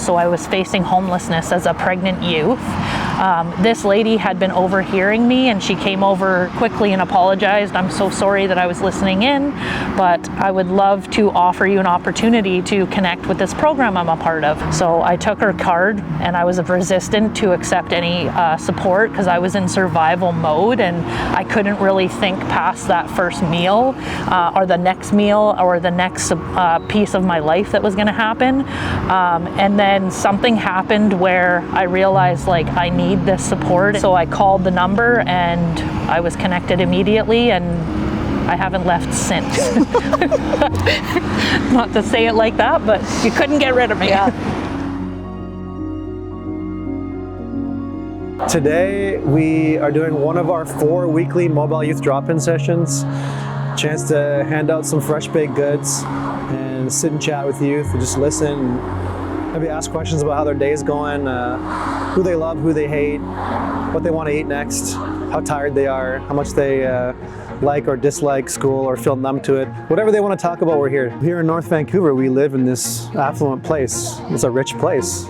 so I was facing homelessness as a pregnant youth. This lady had been overhearing me, and she came over quickly and apologized. I'm so sorry that I was listening in, but I would love to offer you an opportunity to connect with this program I'm a part of. So I took her card, and I was resistant to accept any support because I was in survival mode, and I couldn't really think past that first meal or the next meal or the next piece of my life that was going to happen. And then something happened where I realized, like, I need this support. So I called the number and I was connected immediately, and I haven't left since. Not to say it like that, but you couldn't get rid of me. Yeah. Today we are doing one of our 4 weekly mobile youth drop-in sessions. Chance to hand out some fresh baked goods and sit and chat with youth and just listen. Maybe ask questions about how their day is going, who they love, who they hate, what they want to eat next, how tired they are, how much they like or dislike school or feel numb to it. Whatever they want to talk about, we're here. Here in North Vancouver, we live in this affluent place. It's a rich place.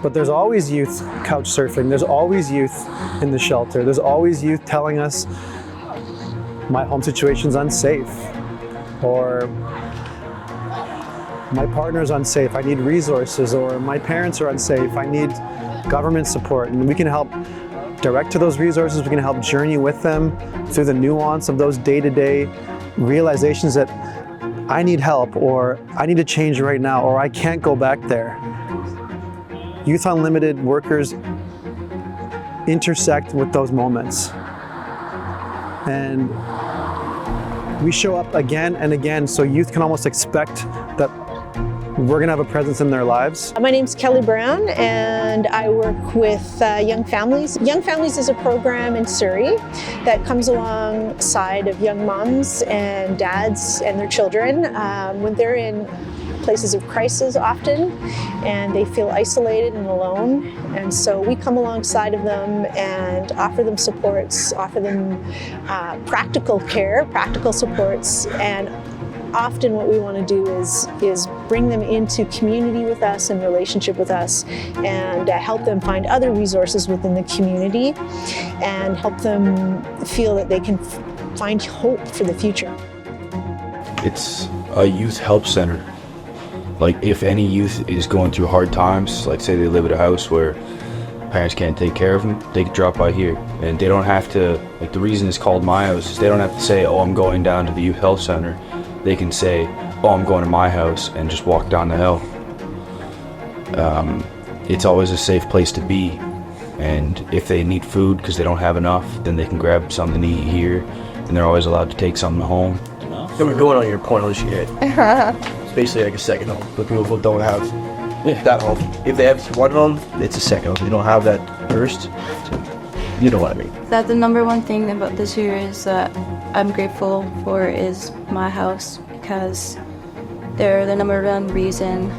But there's always youth couch surfing. There's always youth in the shelter. There's always youth telling us, my home situation's unsafe, or my partner's unsafe, I need resources, or my parents are unsafe, I need government support. And we can help direct to those resources, we can help journey with them through the nuance of those day-to-day realizations that I need help, or I need to change right now, or I can't go back there. Youth Unlimited workers intersect with those moments. And we show up again and again, so youth can almost expect that we're gonna have a presence in their lives. My name's Kelly Brown, and I work with Young Families. Young Families is a program in Surrey that comes alongside of young moms and dads and their children when they're in places of crisis often, and they feel isolated and alone. And so we come alongside of them and offer them supports, offer them practical care, practical supports, and often what we want to do is bring them into community with us and relationship with us, and help them find other resources within the community and help them feel that they can find hope for the future. It's a youth help center. Like, if any youth is going through hard times, like say they live at a house where parents can't take care of them, they can drop by here. And they don't have to, like, the reason it's called My House is they don't have to say, oh, I'm going down to the youth health center. They can say, oh, I'm going to my house, and just walk down the hill. It's always a safe place to be. And if they need food because they don't have enough, then they can grab something to eat here, and they're always allowed to take something home. So we're going on your pointless shit. It's basically like a second home, but people don't have that home. If they have one home, it's a second home. They don't have that first. You know what I mean. That the number one thing about this year is that I'm grateful for is my house, because they're the number one reason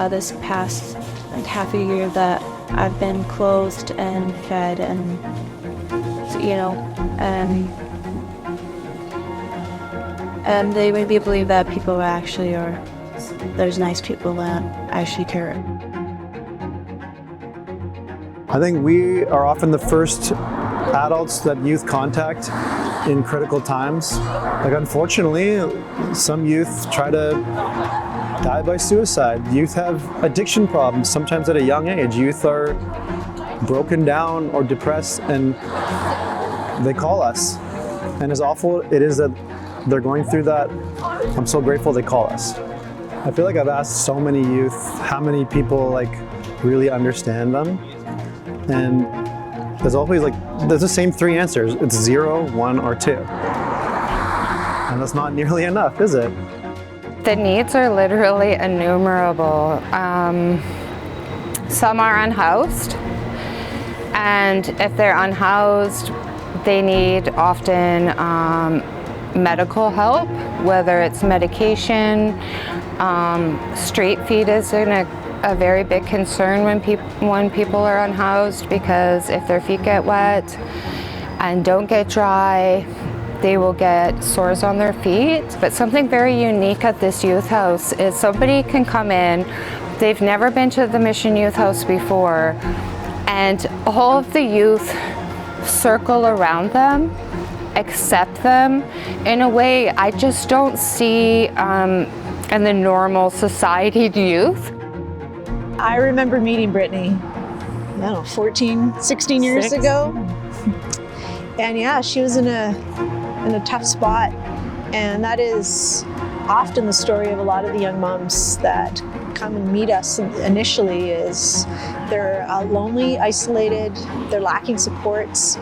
this past like half a year that I've been clothed and fed, and you know, and they would be believe that people actually are, there's nice people that actually care. I think we are often the first adults that youth contact in critical times. Like, unfortunately, some youth try to die by suicide. Youth have addiction problems, sometimes at a young age. Youth are broken down or depressed, and they call us. And as awful it is that they're going through that, I'm so grateful they call us. I feel like I've asked so many youth how many people like really understand them, and there's always there's the same 3 answers. It's 0, 1, or 2. And that's not nearly enough, is it? The needs are literally innumerable. Some are unhoused, and if they're unhoused, they need often medical help, whether it's medication. Street feed is a very big concern when people are unhoused, because if their feet get wet and don't get dry, they will get sores on their feet. But something very unique at this youth house is somebody can come in, They've never been to the Mission Youth House before, and all of the youth circle around them, accept them in a way I just don't see in the normal society youth. I remember meeting Brittany, I don't know, 14, 16 years ago. And yeah, she was in a tough spot. And that is often the story of a lot of the young moms that come and meet us initially. Is they're lonely, isolated, they're lacking supports.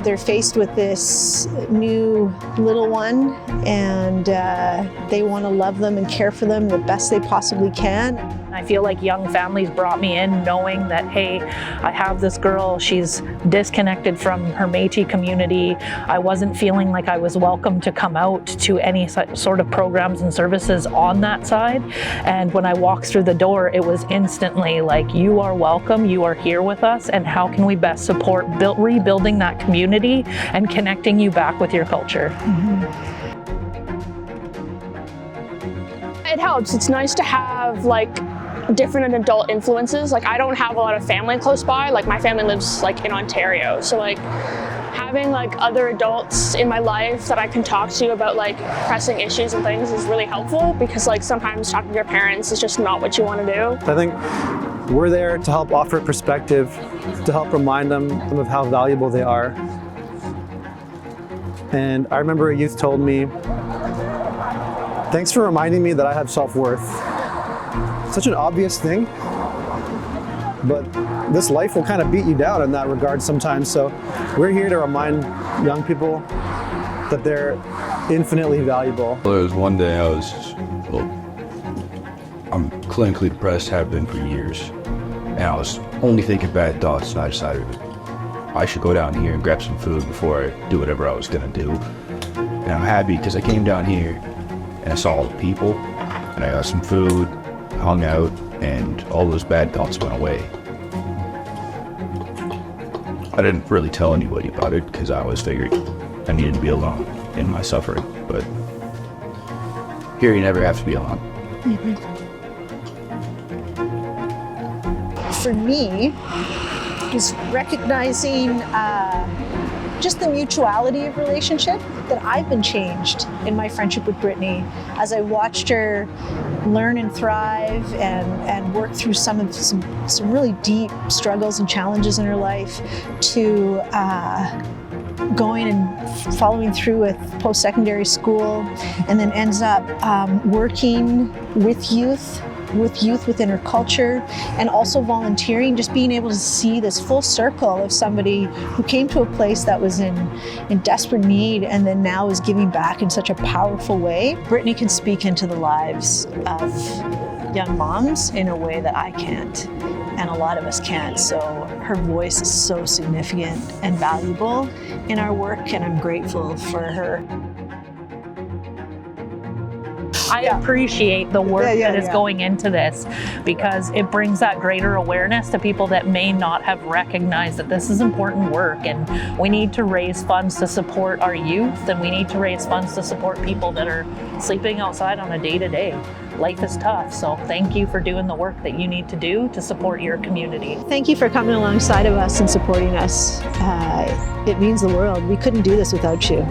They're faced with this new little one, and they want to love them and care for them the best they possibly can. I feel like Young Families brought me in knowing that, hey, I have this girl, she's disconnected from her Métis community. I wasn't feeling like I was welcome to come out to any sort of programs and services on that side. And when I walked through the door, it was instantly like, you are welcome, you are here with us, and how can we best support rebuilding that community and connecting you back with your culture. It helps. It's nice to have like different adult influences. Like I don't have a lot of family close by. Like my family lives like in Ontario. So like having like other adults in my life that I can talk to about like pressing issues and things is really helpful, because like sometimes talking to your parents is just not what you want to do. I think we're there to help offer perspective, to help remind them of how valuable they are. And I remember a youth told me, "Thanks for reminding me that I have self-worth." Such an obvious thing, but this life will kind of beat you down in that regard sometimes. So we're here to remind young people that they're infinitely valuable. There was one day I'm clinically depressed, have been for years, and I was only thinking bad thoughts, and I decided I should go down here and grab some food before I do whatever I was gonna do. And I'm happy because I came down here and I saw all the people, and I got some food, hung out, and all those bad thoughts went away. I didn't really tell anybody about it because I always figured I needed to be alone in my suffering, but here you never have to be alone. For me, is recognizing just the mutuality of relationship, that I've been changed in my friendship with Brittany as I watched her learn and thrive and work through some really deep struggles and challenges in her life, to going and following through with post-secondary school, and then ends up working with youth within her culture, and also volunteering, just being able to see this full circle of somebody who came to a place that was in desperate need and then now is giving back in such a powerful way. Brittany can speak into the lives of young moms in a way that I can't, and a lot of us can't. So her voice is so significant and valuable in our work, and I'm grateful for her. I appreciate the work that is going into this, because it brings that greater awareness to people that may not have recognized that this is important work, and we need to raise funds to support our youth, and we need to raise funds to support people that are sleeping outside on a day-to-day. Life is tough, so thank you for doing the work that you need to do to support your community. Thank you for coming alongside of us and supporting us. It means the world. We couldn't do this without you.